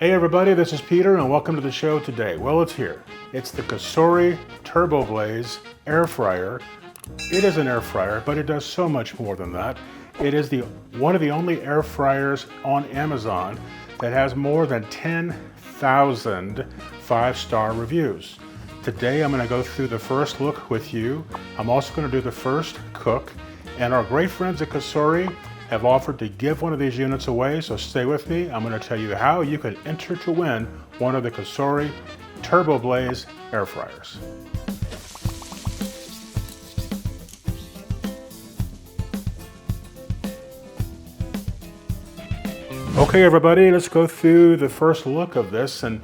Hey everybody, this is Peter and welcome to the show today. Well, it's here. It's the COSORI Turboblaze Air Fryer. It is an air fryer, but it does so much more than that. It is one of the only air fryers on Amazon that has more than 10,000 five-star reviews. Today I'm going to go through the first look with you. I'm also going to do the first cook, and our great friends at COSORI have offered to give one of these units away, so stay with me. I'm going to tell you how you can enter to win one of the COSORI Turboblaze air fryers. Okay everybody, let's go through the first look of this. And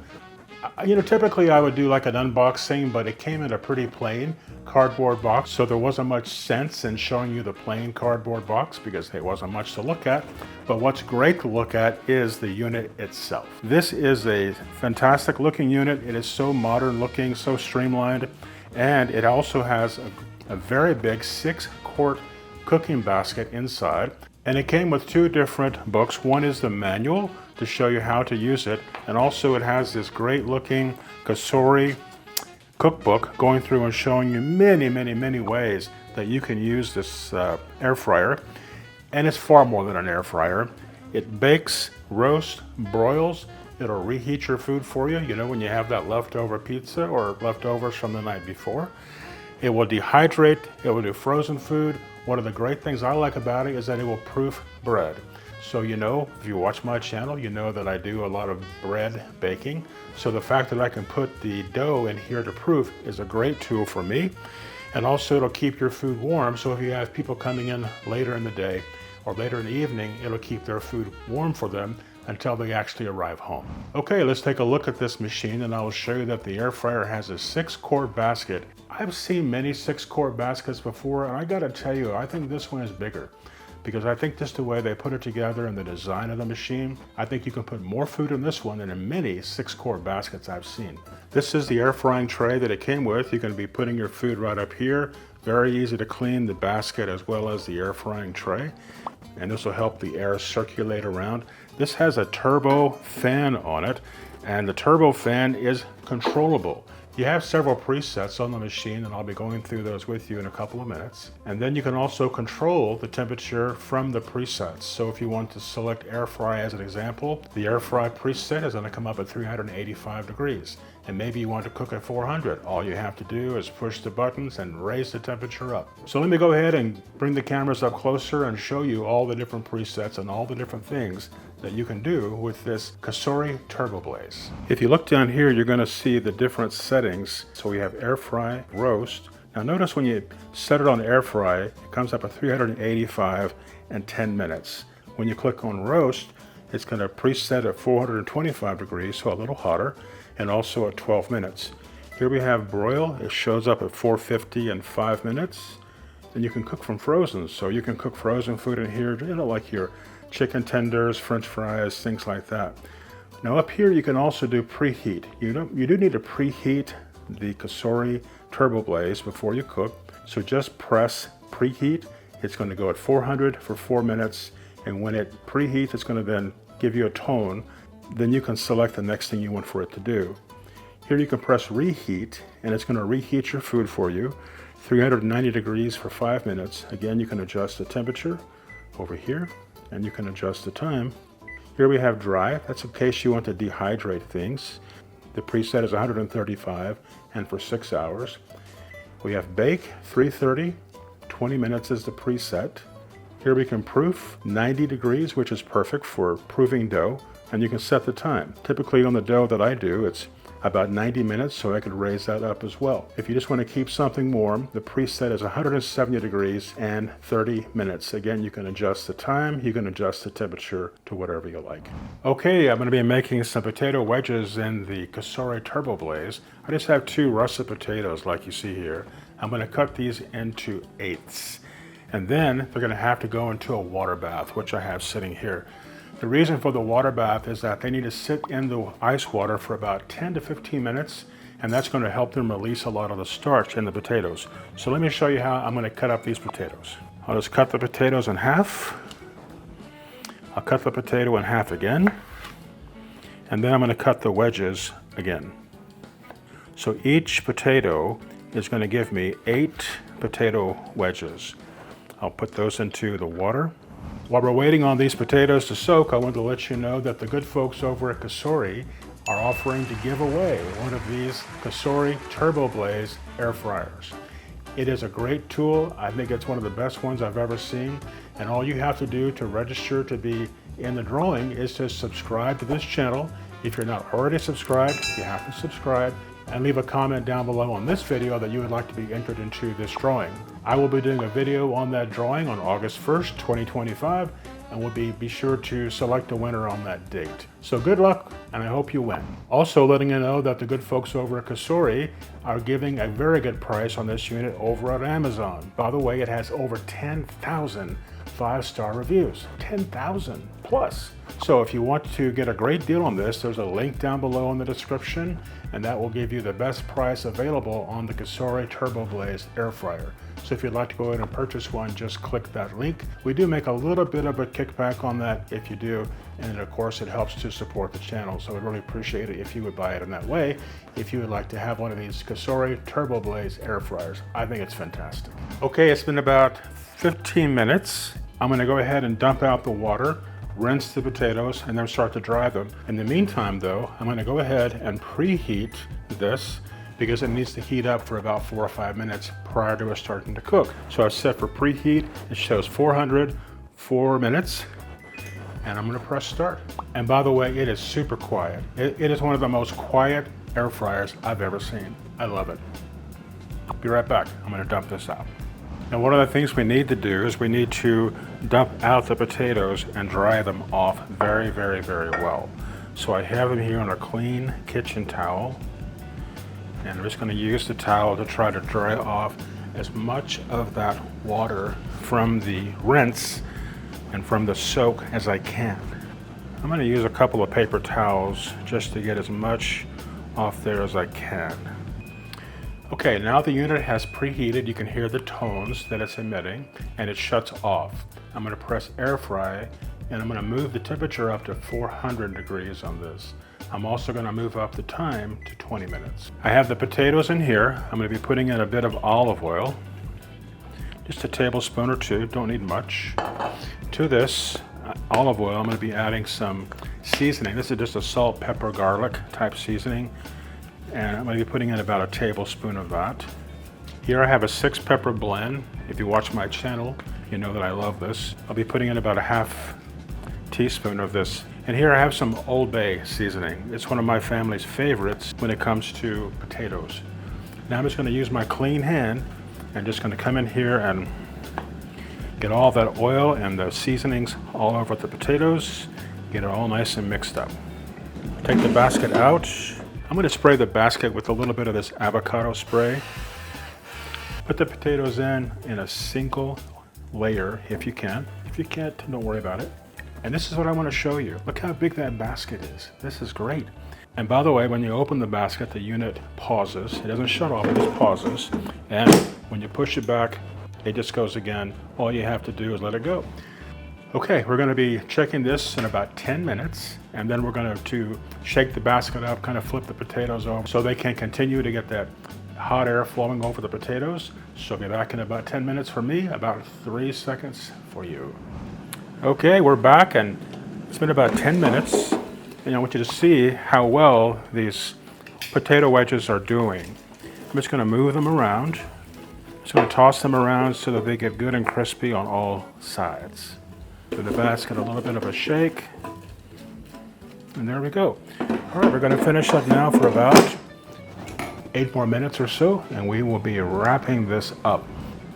typically I would do like an unboxing, but it came in a pretty plain cardboard box, so there wasn't much sense in showing you the plain cardboard box because there wasn't much to look at. But what's great to look at is the unit itself. This is a fantastic looking unit. It is so modern looking, so streamlined, and it also has a very big 6-quart cooking basket inside. And it came with 2 different books. One is the manual to show you how to use it, and also it has this great looking COSORI cookbook going through and showing you many ways that you can use this air fryer. And it's far more than an air fryer. It bakes, roasts, broils. It'll reheat your food for you. You know, when you have that leftover pizza or leftovers from the night before. It will dehydrate, it will do frozen food. One of the great things I like about it is that it will proof bread. So if you watch my channel, you know that I do a lot of bread baking. So the fact that I can put the dough in here to proof is a great tool for me. And also it'll keep your food warm, so if you have people coming in later in the day or later in the evening, it'll keep their food warm for them until they actually arrive home. Okay, let's take a look at this machine and I will show you that the air fryer has a 6-quart basket. I've seen many 6-quart baskets before, and I gotta tell you, I think this one is bigger because I think just the way they put it together and the design of the machine, I think you can put more food in this one than in many 6-quart baskets I've seen. This is the air frying tray that it came with. You can be putting your food right up here. Very easy to clean the basket as well as the air frying tray. And this will help the air circulate around. This has a turbo fan on it, and the turbo fan is controllable. You have several presets on the machine, and I'll be going through those with you in a couple of minutes. And then you can also control the temperature from the presets. So if you want to select air fry as an example, the air fry preset is going to come up at 385 degrees. And maybe you want to cook at 400. All you have to do is push the buttons and raise the temperature up. So let me go ahead and bring the cameras up closer and show you all the different presets and all the different things that you can do with this COSORI Turboblaze. If you look down here, you're going to see the different settings. So we have air fry, roast. Now notice when you set it on air fry, it comes up at 385 and 10 minutes. When you click on roast, it's going to preset at 425 degrees, so a little hotter, and also at 12 minutes. Here we have broil. It shows up at 450 and 5 minutes. Then you can cook from frozen. So you can cook frozen food in here, like your chicken tenders, french fries, things like that. Now up here you can also do preheat. You do need to preheat the COSORI Turboblaze before you cook. So just press preheat. It's going to go at 400 for 4 minutes, and when it preheats, it's going to then give you a tone. Then you can select the next thing you want for it to do. Here you can press reheat, and it's going to reheat your food for you. 390 degrees for 5 minutes. Again, you can adjust the temperature over here, and you can adjust the time. Here we have dry. That's in case you want to dehydrate things. The preset is 135 and for 6 hours. We have bake, 330, 20 minutes is the preset. Here we can proof, 90 degrees, which is perfect for proofing dough, and you can set the time. Typically on the dough that I do, it's about 90 minutes, so I could raise that up as well. If you just want to keep something warm, the preset is 170 degrees and 30 minutes. Again, you can adjust the time, you can adjust the temperature to whatever you like. Okay, I'm going to be making some potato wedges in the COSORI Turboblaze. I just have 2 russet potatoes like you see here. I'm going to cut these into 1/8. And then they're going to have to go into a water bath, which I have sitting here. The reason for the water bath is that they need to sit in the ice water for about 10 to 15 minutes, and that's going to help them release a lot of the starch in the potatoes. So let me show you how I'm going to cut up these potatoes. I'll just cut the potatoes in half. I'll cut the potato in half again. And then I'm going to cut the wedges again. So each potato is going to give me 8 potato wedges. I'll put those into the water. While we're waiting on these potatoes to soak, I want to let you know that the good folks over at COSORI are offering to give away one of these COSORI Turboblaze Air Fryers. It is a great tool. I think it's one of the best ones I've ever seen. And all you have to do to register to be in the drawing is to subscribe to this channel. If you're not already subscribed, you have to subscribe, and leave a comment down below on this video that you would like to be entered into this drawing. I will be doing a video on that drawing on August 1st, 2025, and we'll be sure to select a winner on that date. So good luck, and I hope you win. Also letting you know that the good folks over at COSORI are giving a very good price on this unit over at Amazon. By the way, it has over 10,000 5-star reviews, 10,000 plus. So if you want to get a great deal on this, there's a link down below in the description, and that will give you the best price available on the COSORI Turboblaze Air Fryer. So if you'd like to go ahead and purchase one, just click that link. We do make a little bit of a kickback on that if you do, and of course it helps to support the channel. So we'd really appreciate it if you would buy it in that way, if you would like to have one of these COSORI Turboblaze Air Fryers. I think it's fantastic. Okay, it's been about 15 minutes. I'm going to go ahead and dump out the water, rinse the potatoes, and then start to dry them. In the meantime though, I'm going to go ahead and preheat this because it needs to heat up for about 4 or 5 minutes prior to it starting to cook. So I've set for preheat. It shows 400, 4 minutes, and I'm going to press start. And by the way, it is super quiet. It is one of the most quiet air fryers I've ever seen. I love it. Be right back. I'm going to dump this out. Now, one of the things we need to do is we need to dump out the potatoes and dry them off very, very, very well. So I have them here on a clean kitchen towel, and I'm just going to use the towel to try to dry off as much of that water from the rinse and from the soak as I can. I'm going to use a couple of paper towels just to get as much off there as I can. Okay, now the unit has preheated. You can hear the tones that it's emitting, and it shuts off. I'm going to press air fry, and I'm going to move the temperature up to 400 degrees on this. I'm also going to move up the time to 20 minutes. I have the potatoes in here. I'm going to be putting in a bit of olive oil, just a tablespoon or 2, don't need much. To this olive oil, I'm going to be adding some seasoning. This is just a salt, pepper, garlic type seasoning. And I'm going to be putting in about a tablespoon of that. Here I have a 6-pepper blend. If you watch my channel, you know that I love this. I'll be putting in about a half teaspoon of this. And here I have some Old Bay seasoning. It's one of my family's favorites when it comes to potatoes. Now I'm just going to use my clean hand and just going to come in here and get all that oil and the seasonings all over the potatoes. Get it all nice and mixed up. Take the basket out. I'm going to spray the basket with a little bit of this avocado spray. Put the potatoes in a single layer if you can. If you can't, don't worry about it. And this is what I want to show you. Look how big that basket is. This is great. And by the way, when you open the basket, the unit pauses. It doesn't shut off, it just pauses. And when you push it back, it just goes again. All you have to do is let it go. Okay, we're going to be checking this in about 10 minutes, and then we're going to shake the basket up, kind of flip the potatoes over so they can continue to get that hot air flowing over the potatoes. So be back in about 10 minutes for me, about 3 seconds for you. Okay, we're back, and it's been about 10 minutes, and I want you to see how well these potato wedges are doing. I'm just going to move them around. I'm just going to toss them around so that they get good and crispy on all sides. Give the basket a little bit of a shake, and there we go. All right, we're going to finish up now for about 8 more minutes or so, and we will be wrapping this up.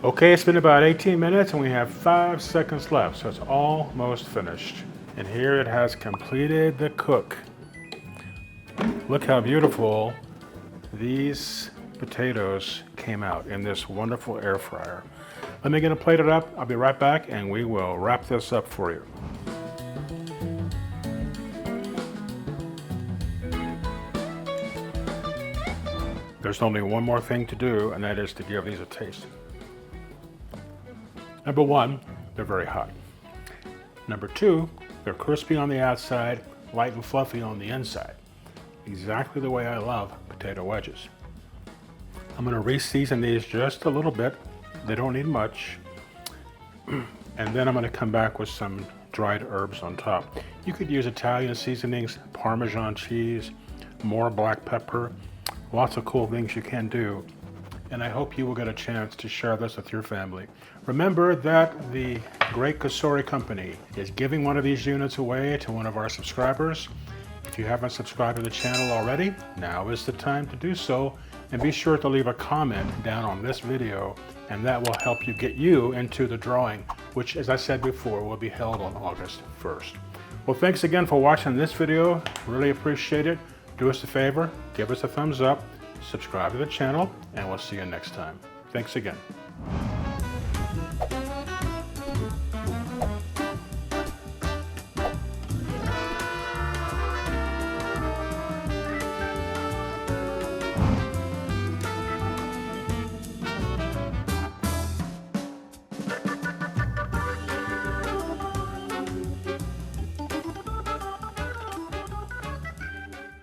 Okay, it's been about 18 minutes, and we have 5 seconds left, so it's almost finished. And here it has completed the cook. Look how beautiful these potatoes came out in this wonderful air fryer. Let me get them plated up. I'll be right back, and we will wrap this up for you. There's only one more thing to do, and that is to give these a taste. Number 1, they're very hot. Number 2, they're crispy on the outside, light and fluffy on the inside. Exactly the way I love potato wedges. I'm going to re-season these just a little bit. They don't need much. And then I'm going to come back with some dried herbs on top. You could use Italian seasonings, Parmesan cheese, more black pepper, lots of cool things you can do. And I hope you will get a chance to share this with your family. Remember that the great COSORI company is giving one of these units away to one of our subscribers. If you haven't subscribed to the channel already, now is the time to do so. And be sure to leave a comment down on this video, and that will help you get you into the drawing, which, as I said before, will be held on August 1st. Well, thanks again for watching this video. Really appreciate it. Do us a favor, give us a thumbs up, subscribe to the channel, and we'll see you next time. Thanks again.